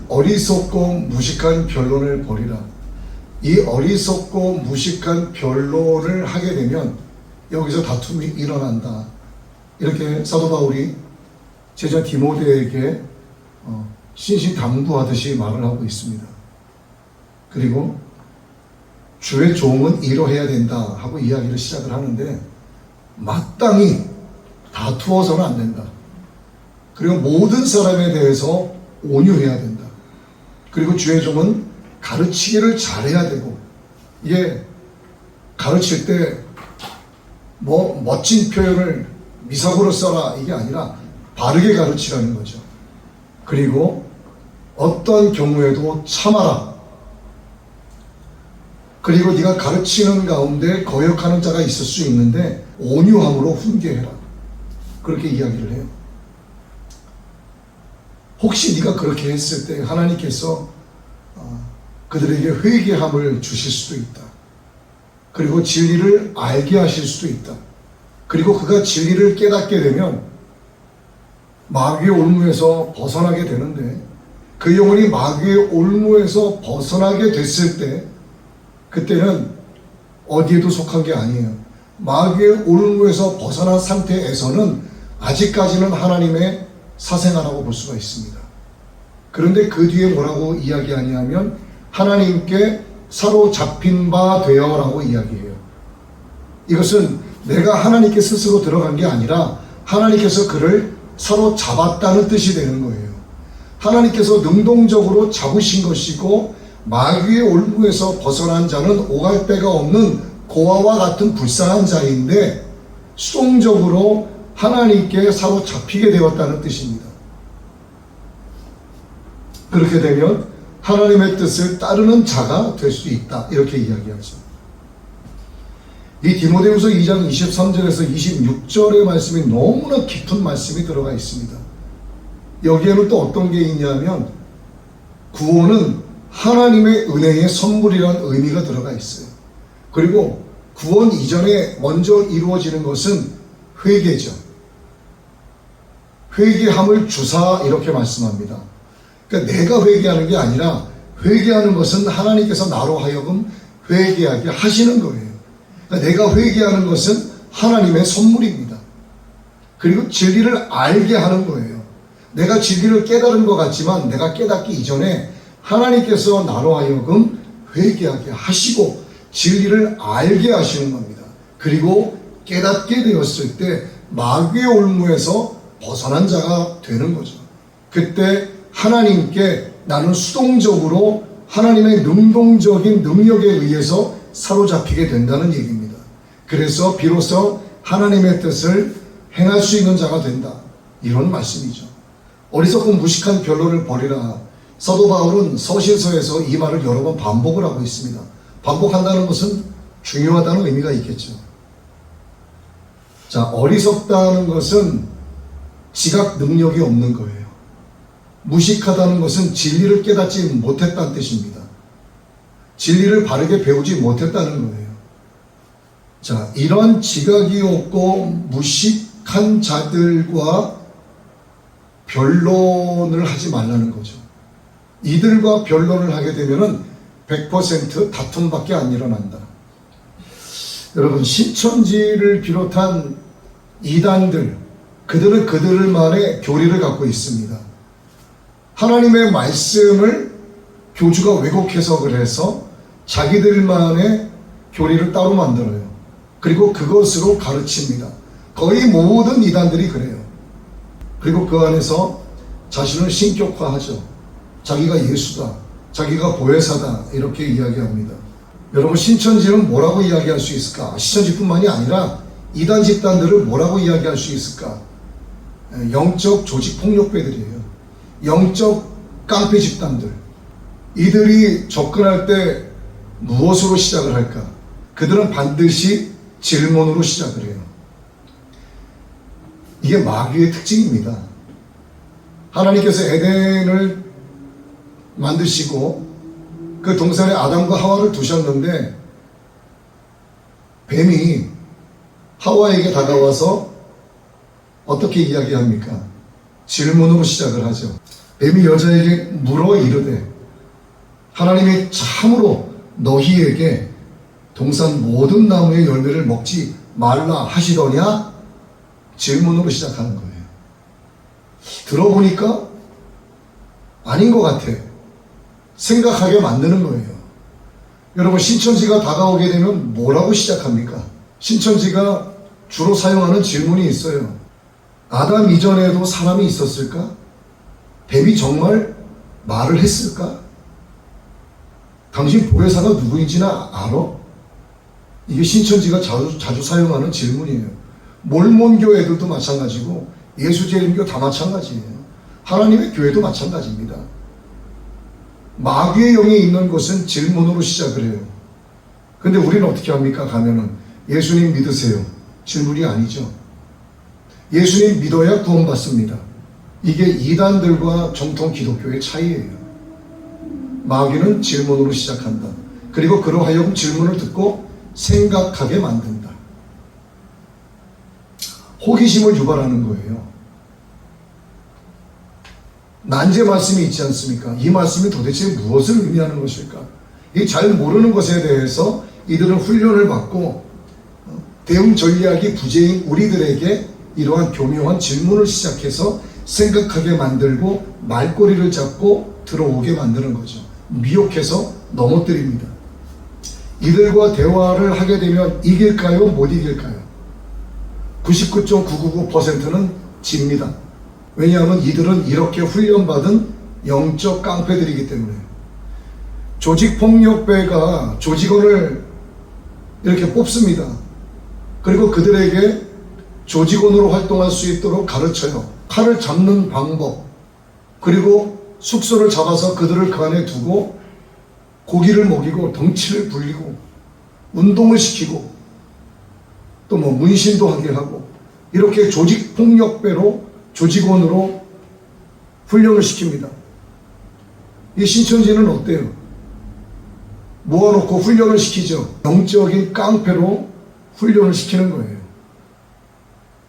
어리석고 무식한 변론을 벌이라. 이 어리석고 무식한 변론을 하게 되면 여기서 다툼이 일어난다. 이렇게 사도 바울이 제자 디모데에게 신신당부하듯이 말을 하고 있습니다. 그리고 주의 종은 이러해야 된다 하고 이야기를 시작을 하는데, 마땅히 다투어서는 안 된다. 그리고 모든 사람에 대해서 온유해야 된다. 그리고 주의 종은 가르치기를 잘해야 되고, 이게 가르칠 때 뭐 멋진 표현을 미석으로 써라 이게 아니라 바르게 가르치라는 거죠. 그리고 어떤 경우에도 참아라. 그리고 네가 가르치는 가운데 거역하는 자가 있을 수 있는데 온유함으로 훈계해라. 그렇게 이야기를 해요. 혹시 네가 그렇게 했을 때 하나님께서 그들에게 회개함을 주실 수도 있다. 그리고 진리를 알게 하실 수도 있다. 그리고 그가 진리를 깨닫게 되면 마귀의 올무에서 벗어나게 되는데, 그 영혼이 마귀의 올무에서 벗어나게 됐을 때 그때는 어디에도 속한 게 아니에요. 마귀의 올무에서 벗어난 상태에서는 아직까지는 하나님의 사생아라고 볼 수가 있습니다. 그런데 그 뒤에 뭐라고 이야기하냐면 하나님께 사로잡힌 바 되어라고 이야기해요. 이것은 내가 하나님께 스스로 들어간 게 아니라 하나님께서 그를 사로잡았다는 뜻이 되는 거예요. 하나님께서 능동적으로 잡으신 것이고, 마귀의 올무에서 벗어난 자는 오갈 데가 없는 고아와 같은 불쌍한 자인데 수동적으로 하나님께 사로잡히게 되었다는 뜻입니다. 그렇게 되면 하나님의 뜻을 따르는 자가 될 수 있다. 이렇게 이야기하죠. 이 디모데후서 2장 23절에서 26절의 말씀이 너무나 깊은 말씀이 들어가 있습니다. 여기에는 또 어떤 게 있냐면 구원은 하나님의 은혜의 선물이라는 의미가 들어가 있어요. 그리고 구원 이전에 먼저 이루어지는 것은 회개죠. 회개함을 주사 이렇게 말씀합니다. 그러니까 내가 회개하는 게 아니라 회개하는 것은 하나님께서 나로 하여금 회개하게 하시는 거예요. 그러니까 내가 회개하는 것은 하나님의 선물입니다. 그리고 진리를 알게 하는 거예요. 내가 진리를 깨달은 것 같지만 내가 깨닫기 이전에 하나님께서 나로 하여금 회개하게 하시고 진리를 알게 하시는 겁니다. 그리고 깨닫게 되었을 때 마귀의 올무에서 벗어난 자가 되는 거죠. 그때 하나님께 나는 수동적으로 하나님의 능동적인 능력에 의해서 사로잡히게 된다는 얘기입니다. 그래서 비로소 하나님의 뜻을 행할 수 있는 자가 된다. 이런 말씀이죠. 어리석고 무식한 변론을 버리라. 사도 바울은 서신서에서 이 말을 여러 번 반복을 하고 있습니다. 반복한다는 것은 중요하다는 의미가 있겠죠. 자, 어리석다는 것은 지각 능력이 없는 거예요. 무식하다는 것은 진리를 깨닫지 못했다는 뜻입니다. 진리를 바르게 배우지 못했다는 거예요. 자, 이런 지각이 없고 무식한 자들과 변론을 하지 말라는 거죠. 이들과 변론을 하게 되면은 100% 다툼밖에 안 일어난다. 여러분, 신천지를 비롯한 이단들, 그들은 그들만의 교리를 갖고 있습니다. 하나님의 말씀을 교주가 왜곡 해석을 해서 자기들만의 교리를 따로 만들어요. 그리고 그것으로 가르칩니다. 거의 모든 이단들이 그래요. 그리고 그 안에서 자신을 신격화하죠. 자기가 예수다, 자기가 보혜사다, 이렇게 이야기합니다. 여러분, 신천지는 뭐라고 이야기할 수 있을까? 신천지뿐만이 아니라 이단 집단들을 뭐라고 이야기할 수 있을까? 영적 조직 폭력배들이에요. 영적 깡패 집단들. 이들이 접근할 때 무엇으로 시작을 할까? 그들은 반드시 질문으로 시작을 해요. 이게 마귀의 특징입니다. 하나님께서 에덴을 만드시고 그 동산에 아담과 하와를 두셨는데 뱀이 하와에게 다가와서 어떻게 이야기합니까? 질문으로 시작을 하죠. 뱀이 여자에게 물어 이르되 하나님이 참으로 너희에게 동산 모든 나무의 열매를 먹지 말라 하시더냐? 질문으로 시작하는 거예요. 들어보니까 아닌 것 같아. 생각하게 만드는 거예요. 여러분, 신천지가 다가오게 되면 뭐라고 시작합니까? 신천지가 주로 사용하는 질문이 있어요. 아담 이전에도 사람이 있었을까? 뱀이 정말 말을 했을까? 당신 보혜사가 누구인지는 알아? 이게 신천지가 자주 사용하는 질문이에요. 몰몬교 애들도 마찬가지고 예수재림교 다 마찬가지예요. 하나님의 교회도 마찬가지입니다. 마귀의 영이 있는 곳은 질문으로 시작을 해요. 근데 우리는 어떻게 합니까? 가면은 예수님 믿으세요. 질문이 아니죠. 예수님 믿어야 구원받습니다. 이게 이단들과 정통 기독교의 차이예요. 마귀는 질문으로 시작한다. 그리고 그러하여금 질문을 듣고 생각하게 만든다. 호기심을 유발하는 거예요. 난제 말씀이 있지 않습니까? 이 말씀이 도대체 무엇을 의미하는 것일까? 이 잘 모르는 것에 대해서 이들은 훈련을 받고 대응 전략이 부재인 우리들에게 이러한 교묘한 질문을 시작해서 생각하게 만들고 말꼬리를 잡고 들어오게 만드는 거죠. 미혹해서 넘어뜨립니다. 이들과 대화를 하게 되면 이길까요? 못 이길까요? 99.999%는 집니다. 왜냐하면 이들은 이렇게 훈련받은 영적 깡패들이기 때문에. 조직폭력배가 조직원을 이렇게 뽑습니다. 그리고 그들에게 조직원으로 활동할 수 있도록 가르쳐요. 칼을 잡는 방법, 그리고 숙소를 잡아서 그들을 그 안에 두고 고기를 먹이고 덩치를 불리고 운동을 시키고 또 뭐 문신도 하게 하고 이렇게 조직폭력배로 조직원으로 훈련을 시킵니다. 이 신천지는 어때요? 모아놓고 훈련을 시키죠. 영적인 깡패로 훈련을 시키는 거예요.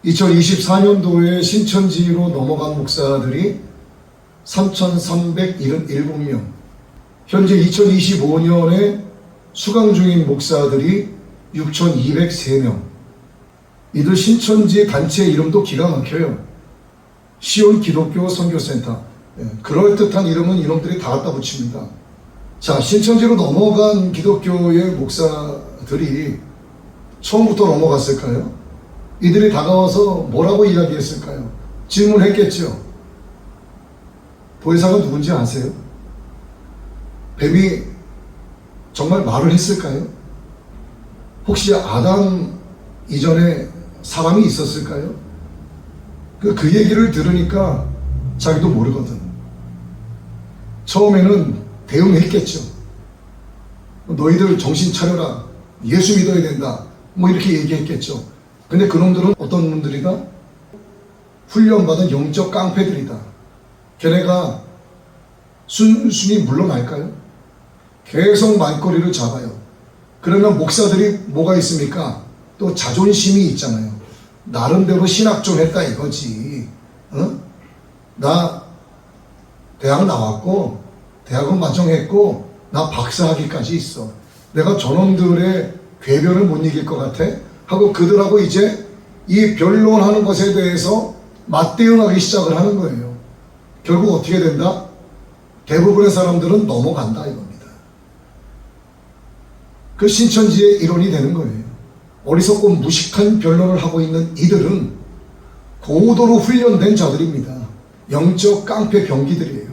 2024년도에 신천지로 넘어간 목사들이 3,377명, 현재 2025년에 수강 중인 목사들이 6,203명. 이들 신천지 단체 이름도 기가 막혀요. 시온 기독교 선교센터. 그럴듯한 이름은 이놈들이 다 갖다 붙입니다. 자, 신천지로 넘어간 기독교의 목사들이 처음부터 넘어갔을까요? 이들이 다가와서 뭐라고 이야기했을까요? 질문했겠죠. 보혜사가 누군지 아세요? 뱀이 정말 말을 했을까요? 혹시 아담 이전에 사람이 있었을까요? 그 얘기를 들으니까 자기도 모르거든. 처음에는 대응했겠죠. 너희들 정신 차려라. 예수 믿어야 된다. 뭐 이렇게 얘기했겠죠. 근데 그놈들은 어떤 놈들이다? 훈련받은 영적 깡패들이다. 걔네가 순순히 물러날까요? 계속 말꼬리를 잡아요. 그러면 목사들이 뭐가 있습니까? 또 자존심이 있잖아요. 나름대로 신학 좀 했다 이거지. 나 대학 나왔고 대학은 마정했고 나 박사학위까지 있어. 내가 저놈들의 궤변을 못 이길 것 같아? 하고 그들하고 이제 이 변론하는 것에 대해서 맞대응하기 시작을 하는 거예요. 결국 어떻게 된다? 대부분의 사람들은 넘어간다 이겁니다. 그 신천지의 일원이 되는 거예요. 어리석고 무식한 변론을 하고 있는 이들은 고도로 훈련된 자들입니다. 영적 깡패 병기들이에요.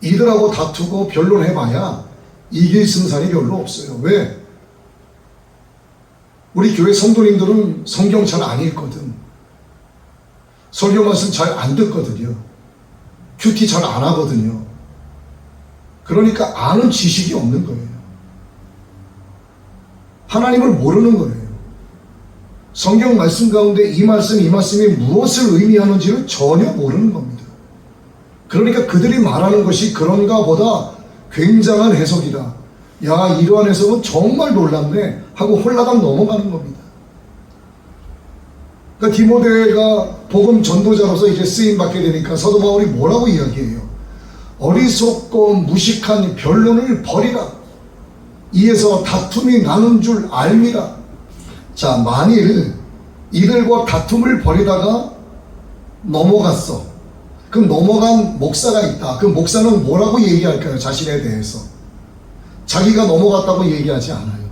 이들하고 다투고 변론해봐야 이길 승산이 별로 없어요. 왜? 우리 교회 성도님들은 성경 잘 안 읽거든. 설교 말씀 잘 안 듣거든요. 큐티 잘 안 하거든요. 그러니까 아는 지식이 없는 거예요. 하나님을 모르는 거예요. 성경 말씀 가운데 이 말씀이 무엇을 의미하는지를 전혀 모르는 겁니다. 그러니까 그들이 말하는 것이 그런가 보다 굉장한 해석이다. 야, 이러한 해석은 정말 놀랍네 하고 홀라당 넘어가는 겁니다. 그러니까 디모데가 복음 전도자로서 이제 쓰임 받게 되니까 사도 바울이 뭐라고 이야기해요? 어리석고 무식한 변론을 버리라. 이에서 다툼이 나는 줄 알미라. 자, 만일 이들과 다툼을 벌이다가 넘어갔어. 그럼 넘어간 목사가 있다. 그 목사는 뭐라고 얘기할까요? 자신에 대해서. 자기가 넘어갔다고 얘기하지 않아요.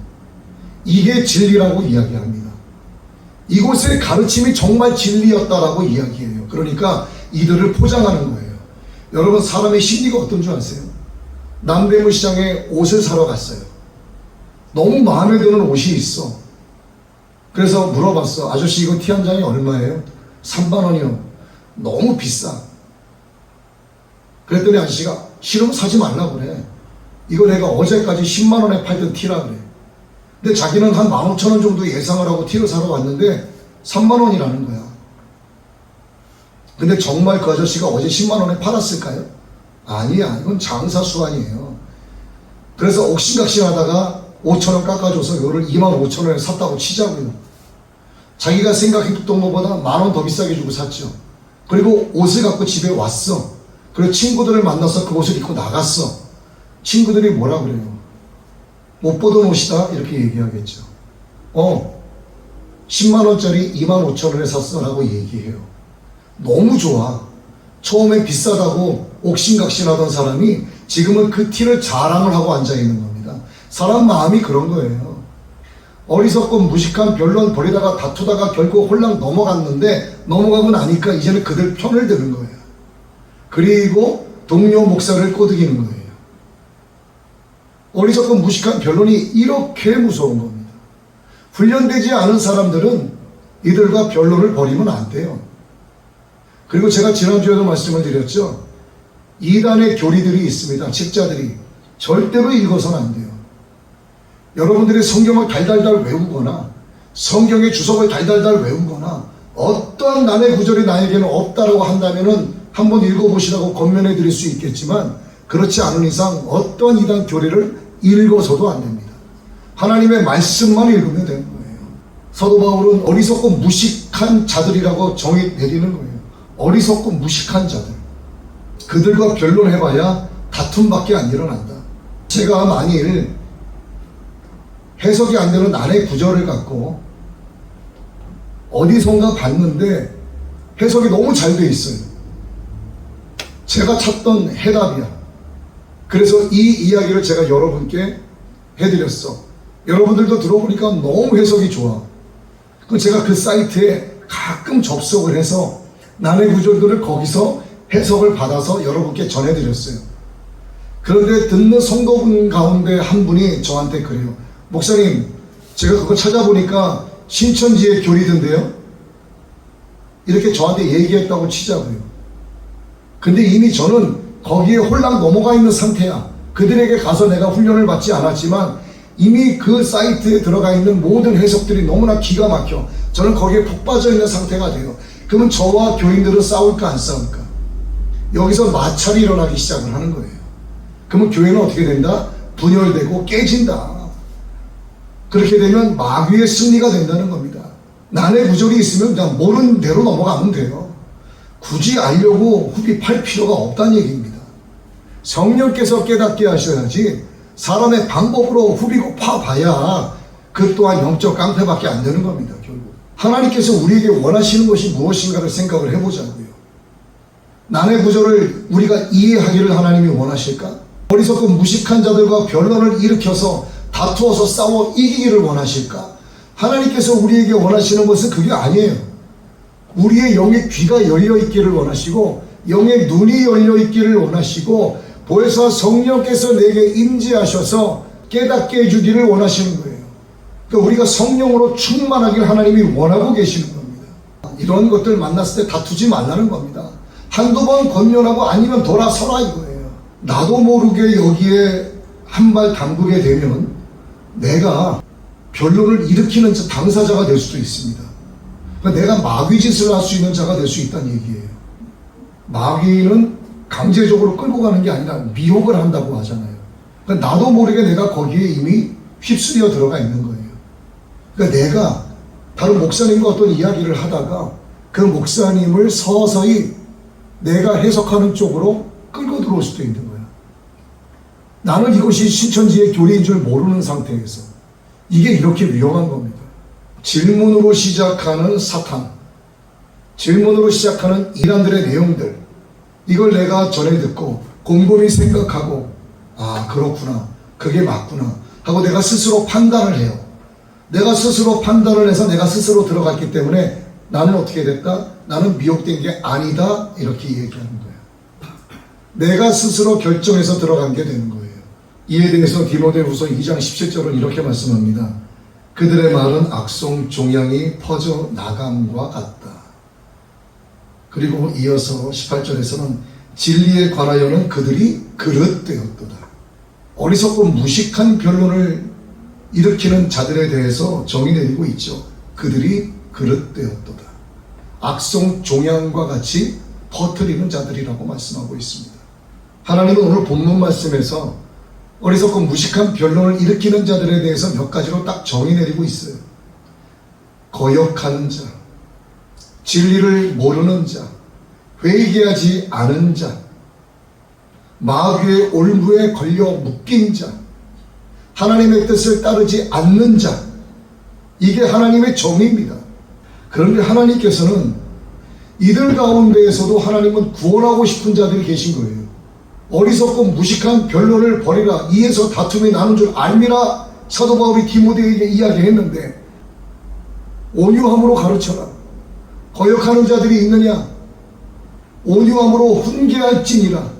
이게 진리라고 이야기합니다. 이곳의 가르침이 정말 진리였다라고 이야기해요. 그러니까 이들을 포장하는 거예요. 여러분, 사람의 심리가 어떤 줄 아세요? 남대문 시장에 옷을 사러 갔어요. 너무 마음에 드는 옷이 있어. 그래서 물어봤어. 아저씨, 이거 티 한 장이 얼마예요? 3만 원이요. 너무 비싸. 그랬더니 아저씨가 싫으면 사지 말라고 그래. 이거 내가 어제까지 10만 원에 팔던 티라 그래. 근데 자기는 한 15,000원 정도 예상을 하고 티를 사러 왔는데 3만 원이라는 거야. 근데 정말 그 아저씨가 어제 10만 원에 팔았을까요? 아니야. 이건 장사 수완이에요. 그래서 옥신각신하다가 5,000원 깎아줘서 이거를 25,000원에 샀다고 치자고요. 자기가 생각했던 것보다 10,000원 더 비싸게 주고 샀죠. 그리고 옷을 갖고 집에 왔어. 그리고 친구들을 만나서 그 옷을 입고 나갔어. 친구들이 뭐라 그래요? 못 보던 옷이다? 이렇게 얘기하겠죠. 10만원짜리 25,000원에 샀어 라고 얘기해요. 너무 좋아. 처음에 비싸다고 옥신각신하던 사람이 지금은 그 티를 자랑을 하고 앉아있는 겁니다. 사람 마음이 그런 거예요. 어리석고 무식한 변론 벌이다가 다투다가 결국 홀랑 넘어가고 나니까 이제는 그들 편을 드는 거예요. 그리고 동료 목사를 꼬드기는 거예요. 어리석고 무식한 변론이 이렇게 무서운 겁니다. 훈련되지 않은 사람들은 이들과 변론을 벌이면 안 돼요. 그리고 제가 지난주에도 말씀을 드렸죠. 이단의 교리들이 있습니다. 책자들이. 절대로 읽어서는 안 돼요. 여러분들이 성경을 달달달 외우거나 성경의 주석을 달달달 외우거나 어떤 남의 구절이 나에게는 없다라고 한다면은 한번 읽어보시라고 권면해 드릴 수 있겠지만 그렇지 않은 이상 어떤 이단 교리를 읽어서도 안 됩니다. 하나님의 말씀만 읽으면 되는 거예요. 사도 바울은 어리석고 무식한 자들이라고 정의 내리는 거예요. 어리석고 무식한 자들. 그들과 변론해봐야 다툼밖에 안 일어난다. 제가 만일 해석이 안 되는 난의 구절을 갖고 어디선가 봤는데 해석이 너무 잘 돼 있어요. 제가 찾던 해답이야. 그래서 이 이야기를 제가 여러분께 해드렸어. 여러분들도 들어보니까 너무 해석이 좋아. 그 제가 그 사이트에 가끔 접속을 해서 난의 구절들을 거기서 해석을 받아서 여러분께 전해드렸어요. 그런데 듣는 성도분 가운데 한 분이 저한테 그래요. 목사님, 제가 그거 찾아보니까 신천지의 교리던데요? 이렇게 저한테 얘기했다고 치자고요. 근데 이미 저는 거기에 홀랑 넘어가 있는 상태야. 그들에게 가서 내가 훈련을 받지 않았지만 이미 그 사이트에 들어가 있는 모든 해석들이 너무나 기가 막혀. 저는 거기에 푹 빠져 있는 상태가 돼요. 그러면 저와 교인들은 싸울까 안 싸울까? 여기서 마찰이 일어나기 시작을 하는 거예요. 그러면 교회는 어떻게 된다? 분열되고 깨진다. 그렇게 되면 마귀의 승리가 된다는 겁니다. 난의 구절이 있으면 그냥 모르는 대로 넘어가면 돼요. 굳이 알려고 후비 팔 필요가 없다는 얘기입니다. 성령께서 깨닫게 하셔야지 사람의 방법으로 후비고 파봐야 그 또한 영적 깡패밖에 안 되는 겁니다. 결국 하나님께서 우리에게 원하시는 것이 무엇인가를 생각을 해보자고요. 난의 구절을 우리가 이해하기를 하나님이 원하실까? 어리석고 무식한 자들과 변론을 일으켜서 다투어서 싸워 이기기를 원하실까? 하나님께서 우리에게 원하시는 것은 그게 아니에요. 우리의 영의 귀가 열려있기를 원하시고 영의 눈이 열려있기를 원하시고 보혜사 성령께서 내게 임재하셔서 깨닫게 해주기를 원하시는 거예요. 그러니까 우리가 성령으로 충만하길 하나님이 원하고 계시는 겁니다. 이런 것들 만났을 때 다투지 말라는 겁니다. 한두 번 권면하고 아니면 돌아서라 이거예요. 나도 모르게 여기에 한 발 담그게 되면 내가 변론을 일으키는 당사자가 될 수도 있습니다. 그러니까 내가 마귀짓을 할 수 있는 자가 될 수 있다는 얘기예요. 마귀는 강제적으로 끌고 가는 게 아니라 미혹을 한다고 하잖아요. 그러니까 나도 모르게 내가 거기에 이미 휩쓸려 들어가 있는 거예요. 그러니까 내가 다른 목사님과 어떤 이야기를 하다가 그 목사님을 서서히 내가 해석하는 쪽으로 끌고 들어올 수도 있는 거야. 나는 이것이 신천지의 교리인 줄 모르는 상태에서 이게 이렇게 위험한 겁니다. 질문으로 시작하는 사탄, 질문으로 시작하는 이단들의 내용들, 이걸 내가 전해 듣고 곰곰이 생각하고 아 그렇구나, 그게 맞구나 하고 내가 스스로 판단을 해요. 내가 스스로 판단을 해서 내가 스스로 들어갔기 때문에 나는 어떻게 됐다? 나는 미혹된 게 아니다 이렇게 얘기하는 거예요. 내가 스스로 결정해서 들어간 게 되는 거예요. 이에 대해서 디모데후서 2장 17절은 이렇게 말씀합니다. 그들의 말은 악성 종양이 퍼져 나감과 같다. 그리고 이어서 18절에서는 진리에 관하여는 그들이 그릇되었도다. 어리석고 무식한 변론을 일으키는 자들에 대해서 정의 내리고 있죠. 그들이 그릇되었도다. 악성 종양과 같이 퍼뜨리는 자들이라고 말씀하고 있습니다. 하나님은 오늘 본문 말씀에서 어리석고 무식한 변론을 일으키는 자들에 대해서 몇 가지로 딱 정의 내리고 있어요. 거역하는 자, 진리를 모르는 자, 회개하지 않은 자, 마귀의 올무에 걸려 묶인 자, 하나님의 뜻을 따르지 않는 자, 이게 하나님의 정의입니다. 그런데 하나님께서는 이들 가운데에서도 하나님은 구원하고 싶은 자들이 계신 거예요. 어리석고 무식한 변론을 버리라, 이에서 다툼이 나는 줄 알미라 사도 바울이 디모데에게 이야기했는데 온유함으로 가르쳐라. 거역하는 자들이 있느냐? 온유함으로 훈계할지니라.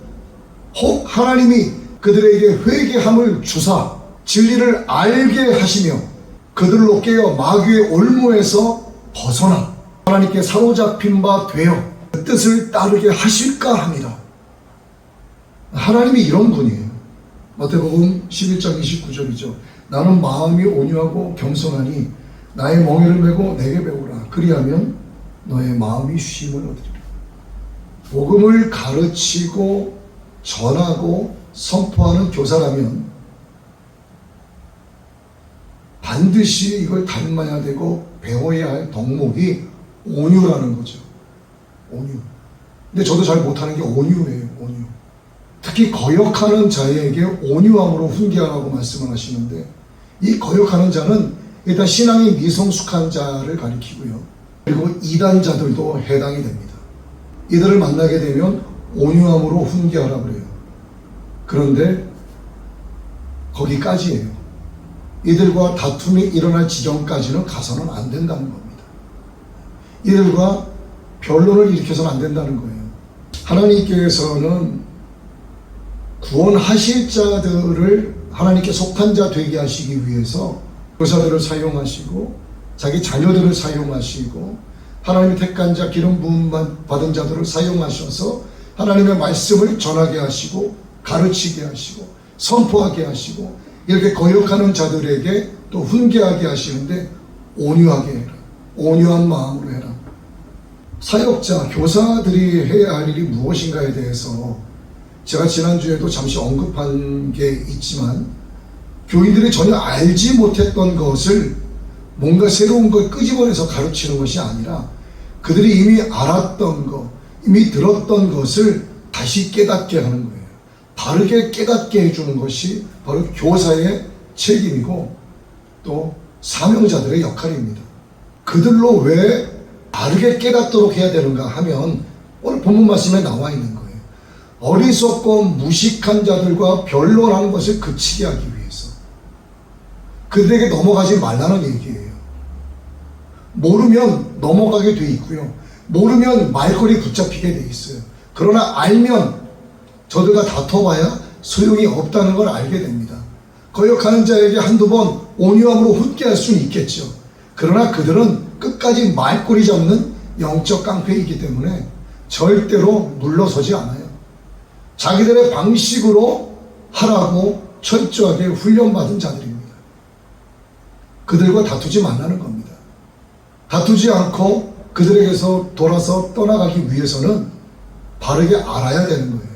혹 하나님이 그들에게 회개함을 주사 진리를 알게 하시며 그들로 깨어 마귀의 올무에서 벗어나 하나님께 사로잡힌 바 되어 그 뜻을 따르게 하실까 합니다. 하나님이 이런 분이에요. 마태복음 11장 29절이죠. 나는 마음이 온유하고 겸손하니 나의 멍에를 메고 내게 배우라. 그리하면 너의 마음이 쉼을 얻으리라. 복음을 가르치고 전하고 선포하는 교사라면 반드시 이걸 닮아야 되고 배워야 할 덕목이 온유라는 거죠. 온유. 근데 저도 잘 못하는 게 온유예요. 온유. 특히 거역하는 자에게 온유함으로 훈계하라고 말씀을 하시는데 이 거역하는 자는 일단 신앙이 미성숙한 자를 가리키고요. 그리고 이단자들도 해당이 됩니다. 이들을 만나게 되면 온유함으로 훈계하라고 그래요. 그런데 거기까지예요. 이들과 다툼이 일어날 지점까지는 가서는 안 된다는 겁니다. 이들과 변론을 일으켜서는 안 된다는 거예요. 하나님께서는 구원하실 자들을 하나님께 속한 자 되게 하시기 위해서 교사들을 사용하시고 자기 자녀들을 사용하시고 하나님의 택한 자 기름 부음 받은 자들을 사용하셔서 하나님의 말씀을 전하게 하시고 가르치게 하시고 선포하게 하시고 이렇게 거역하는 자들에게 또 훈계하게 하시는데 온유하게 해라. 온유한 마음으로 해라. 사역자, 교사들이 해야 할 일이 무엇인가에 대해서 제가 지난주에도 잠시 언급한 게 있지만 교인들이 전혀 알지 못했던 것을 뭔가 새로운 걸 끄집어내서 가르치는 것이 아니라 그들이 이미 알았던 것, 이미 들었던 것을 다시 깨닫게 하는 거예요. 바르게 깨닫게 해주는 것이 바로 교사의 책임이고 또 사명자들의 역할입니다. 그들로 왜 바르게 깨닫도록 해야 되는가 하면 오늘 본문 말씀에 나와 있는 거예요. 어리석고 무식한 자들과 변론하는 것을 그치게 하기 위해서 그들에게 넘어가지 말라는 얘기예요. 모르면 넘어가게 돼 있고요. 모르면 말거리 붙잡히게 돼 있어요. 그러나 알면 저들과 다퉈봐야 소용이 없다는 걸 알게 됩니다. 거역하는 자에게 한두 번 온유함으로 훈계할 수는 있겠죠. 그러나 그들은 끝까지 말꼬리 잡는 영적 깡패이기 때문에 절대로 물러서지 않아요. 자기들의 방식으로 하라고 철저하게 훈련받은 자들입니다. 그들과 다투지 말라는 겁니다. 다투지 않고 그들에게서 돌아서 떠나가기 위해서는 바르게 알아야 되는 거예요.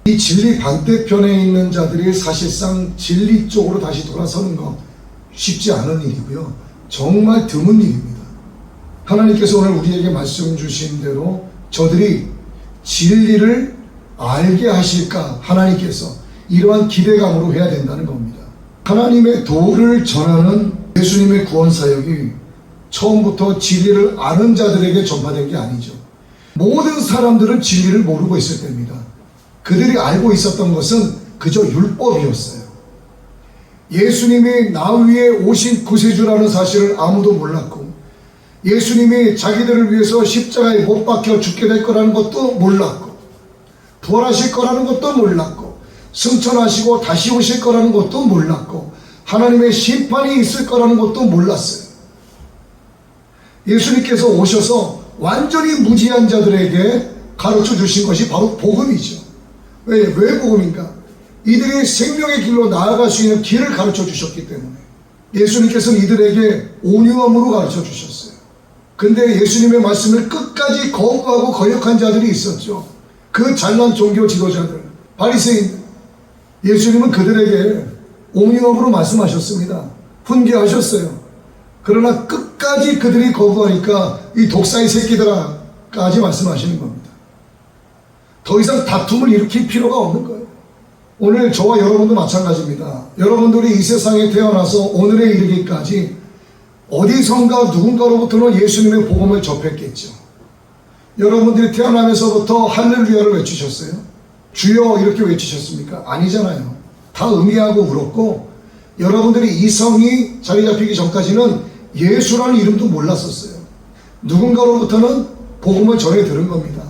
이 진리 반대편에 있는 자들이 사실상 진리 쪽으로 다시 돌아서는 거 쉽지 않은 일이고요. 정말 드문 일입니다. 하나님께서 오늘 우리에게 말씀 주신 대로 저들이 진리를 알게 하실까 하나님께서 이러한 기대감으로 해야 된다는 겁니다. 하나님의 도를 전하는 예수님의 구원 사역이 처음부터 진리를 아는 자들에게 전파된 게 아니죠. 모든 사람들은 진리를 모르고 있을 때입니다. 그들이 알고 있었던 것은 그저 율법이었어요. 예수님이 나 위에 오신 구세주라는 사실을 아무도 몰랐고, 예수님이 자기들을 위해서 십자가에 못 박혀 죽게 될 거라는 것도 몰랐고, 부활하실 거라는 것도 몰랐고, 승천하시고 다시 오실 거라는 것도 몰랐고, 하나님의 심판이 있을 거라는 것도 몰랐어요. 예수님께서 오셔서 완전히 무지한 자들에게 가르쳐 주신 것이 바로 복음이죠. 왜 복음인가? 이들이 생명의 길로 나아갈 수 있는 길을 가르쳐 주셨기 때문에 예수님께서는 이들에게 온유함으로 가르쳐 주셨어요. 근데 예수님의 말씀을 끝까지 거부하고 거역한 자들이 있었죠. 그 잘난 종교 지도자들, 바리새인들. 예수님은 그들에게 온유함으로 말씀하셨습니다. 훈계하셨어요. 그러나 끝까지 그들이 거부하니까 이 독사의 새끼들아까지 말씀하시는 겁니다. 더 이상 다툼을 일으킬 필요가 없는 거예요. 오늘 저와 여러분도 마찬가지입니다. 여러분들이 이 세상에 태어나서 오늘에 이르기까지 어디선가 누군가로부터는 예수님의 복음을 접했겠죠. 여러분들이 태어나면서부터 할렐루야를 외치셨어요? 주여 이렇게 외치셨습니까? 아니잖아요. 다 음미하고 울었고, 여러분들이 이성이 자리 잡히기 전까지는 예수라는 이름도 몰랐었어요. 누군가로부터는 복음을 전해 들은 겁니다.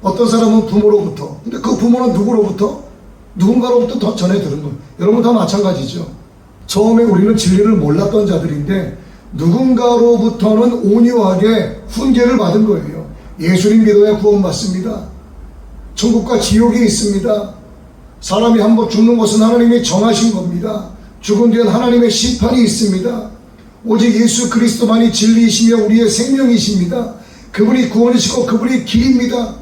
어떤 사람은 부모로부터, 근데 그 부모는 누구로부터? 누군가로부터 더 전해 들은 거예요. 여러분 다 마찬가지죠. 처음에 우리는 진리를 몰랐던 자들인데 누군가로부터는 온유하게 훈계를 받은 거예요. 예수님 믿어야 구원받습니다. 천국과 지옥이 있습니다. 사람이 한번 죽는 것은 하나님이 정하신 겁니다. 죽은 뒤엔 하나님의 심판이 있습니다. 오직 예수 그리스도만이 진리이시며 우리의 생명이십니다. 그분이 구원이시고 그분이 길입니다.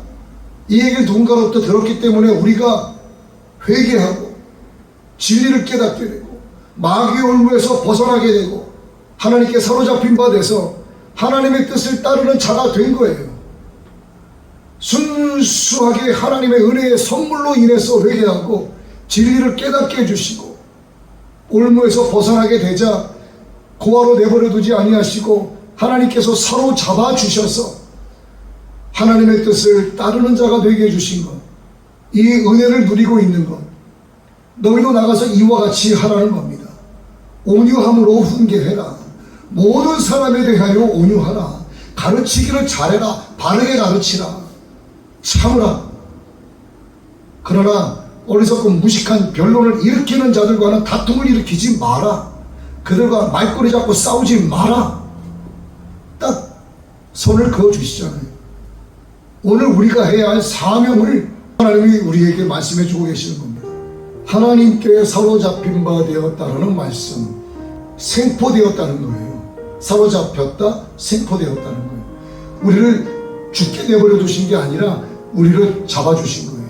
이 얘기를 누군가로부터 들었기 때문에 우리가 회개하고 진리를 깨닫게 되고 마귀의 올무에서 벗어나게 되고 하나님께 사로잡힌 바 돼서 하나님의 뜻을 따르는 자가 된 거예요. 순수하게 하나님의 은혜의 선물로 인해서 회개하고 진리를 깨닫게 해주시고 올무에서 벗어나게 되자 고아로 내버려 두지 아니하시고 하나님께서 사로잡아 주셔서 하나님의 뜻을 따르는 자가 되게 해주신 것, 이 은혜를 누리고 있는 것, 너희도 나가서 이와 같이 하라는 겁니다. 온유함으로 훈계해라. 모든 사람에 대하여 온유하라. 가르치기를 잘해라. 바르게 가르치라. 참으라. 그러나 어리석은 무식한 변론을 일으키는 자들과는 다툼을 일으키지 마라. 그들과 말꼬리 잡고 싸우지 마라. 딱 선을 그어주시잖아요. 오늘 우리가 해야 할 사명을 하나님이 우리에게 말씀해 주고 계시는 겁니다. 하나님께 사로잡힌 바 되었다라는 말씀, 생포되었다는 거예요. 사로잡혔다, 생포되었다는 거예요. 우리를 죽게 내버려 두신 게 아니라 우리를 잡아주신 거예요.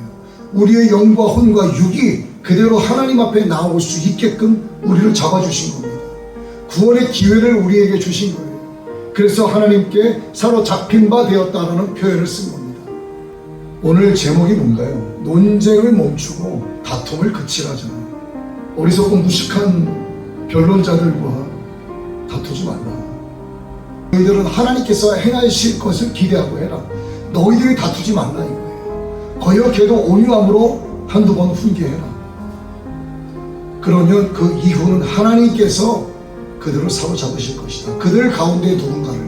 우리의 영과 혼과 육이 그대로 하나님 앞에 나올 수 있게끔 우리를 잡아주신 겁니다. 구원의 기회를 우리에게 주신 거예요. 그래서 하나님께 사로잡힌 바 되었다라는 표현을 쓴 겁니다. 오늘 제목이 뭔가요? 논쟁을 멈추고 다툼을 그치라잖아요. 어리석고 무식한 변론자들과 다투지 말라. 너희들은 하나님께서 행하실 것을 기대하고 해라. 너희들이 다투지 말라 이거예요. 거역해도 온유함으로 한두 번 훈계해라. 그러면 그 이후는 하나님께서 그들을 사로잡으실 것이다. 그들 가운데 누군가를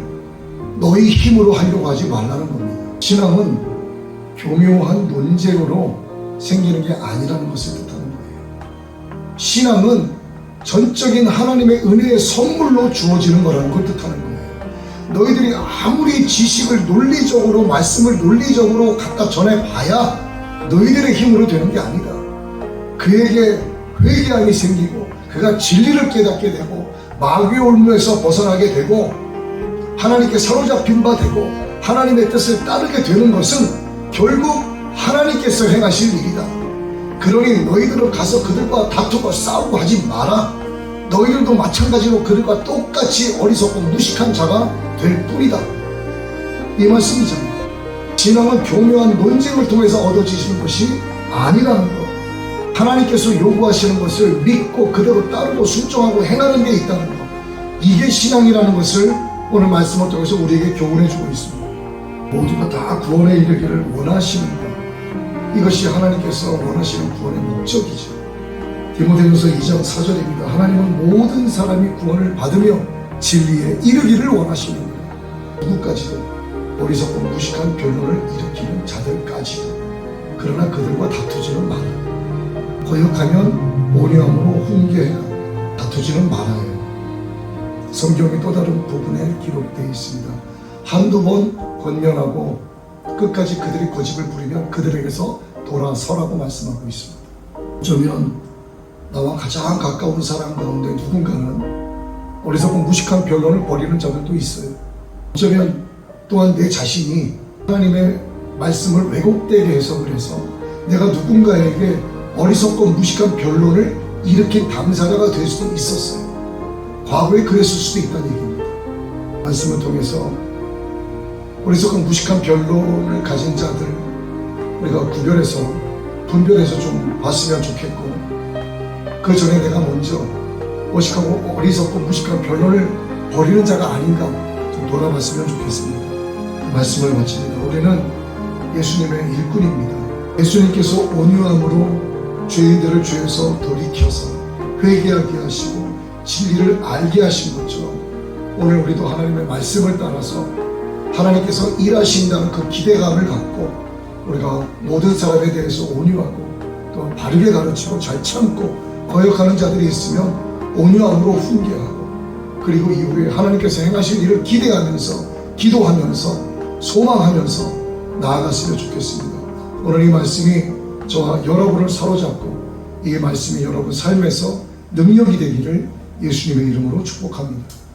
너희 힘으로 하려고 하지 말라는 겁니다. 신앙은 교묘한 논쟁으로 생기는 게 아니라는 것을 뜻하는 거예요. 신앙은 전적인 하나님의 은혜의 선물로 주어지는 거라는 걸 뜻하는 거예요. 너희들이 아무리 지식을 논리적으로, 말씀을 논리적으로 갖다 전해봐야 너희들의 힘으로 되는 게 아니다. 그에게 회개함이 생기고 그가 진리를 깨닫게 되고 마귀의 올무에서 벗어나게 되고 하나님께 사로잡힌 바 되고 하나님의 뜻을 따르게 되는 것은 결국 하나님께서 행하실 일이다. 그러니 너희들은 가서 그들과 다투고 싸우고 하지 마라. 너희들도 마찬가지로 그들과 똑같이 어리석고 무식한 자가 될 뿐이다. 이 말씀이잖아요. 신앙은 교묘한 논쟁을 통해서 얻어지시는 것이 아니라는 것. 하나님께서 요구하시는 것을 믿고 그대로 따르고 순종하고 행하는 데 있다는 것. 이게 신앙이라는 것을 오늘 말씀을 통해서 우리에게 교훈해 주고 있습니다. 모두가 다 구원에 이르기를 원하시는 것. 이것이 하나님께서 원하시는 구원의 목적이죠. 디모데후서 2장 4절입니다. 하나님은 모든 사람이 구원을 받으며 진리에 이르기를 원하시는 것. 누구까지도 어리석고 무식한 변론을 일으키는 자들까지도. 그러나 그들과 다투지는 마라. 거역하면 온유함으로 훈계해라. 다투지는 말아요. 성경의 또 다른 부분에 기록되어 있습니다. 한두 번 권면하고 끝까지 그들이 고집을 부리면 그들에게서 돌아서라고 말씀하고 있습니다. 어쩌면 나와 가장 가까운 사람 가운데 누군가는 어리석고 무식한 변론을 벌이는 자들도 있어요. 어쩌면 또한 내 자신이 하나님의 말씀을 왜곡되게 해석을 해서 내가 누군가에게 어리석고 무식한 변론을 일으킨 당사자가 될 수도 있었어요. 과거에 그랬을 수도 있다는 얘기입니다. 말씀을 통해서 어리석고 무식한 변론을 가진 자들 우리가 구별해서 분별해서 좀 봤으면 좋겠고, 그 전에 내가 먼저 어리석고 무식한 변론을 벌이는 자가 아닌가 좀 돌아봤으면 좋겠습니다. 그 말씀을 마칩니다. 우리는 예수님의 일꾼입니다. 예수님께서 온유함으로 죄인들을 죄에서 돌이켜서 회개하게 하시고 진리를 알게 하신 것처럼 오늘 우리도 하나님의 말씀을 따라서 하나님께서 일하신다는 그 기대감을 갖고 우리가 모든 사람에 대해서 온유하고 또 바르게 가르치고 잘 참고 거역하는 자들이 있으면 온유함으로 훈계하고, 그리고 이후에 하나님께서 행하실 일을 기대하면서 기도하면서 소망하면서 나아갔으면 좋겠습니다. 오늘 이 말씀이 저와 여러분을 사로잡고 이 말씀이 여러분 삶에서 능력이 되기를 예수님의 이름으로 축복합니다.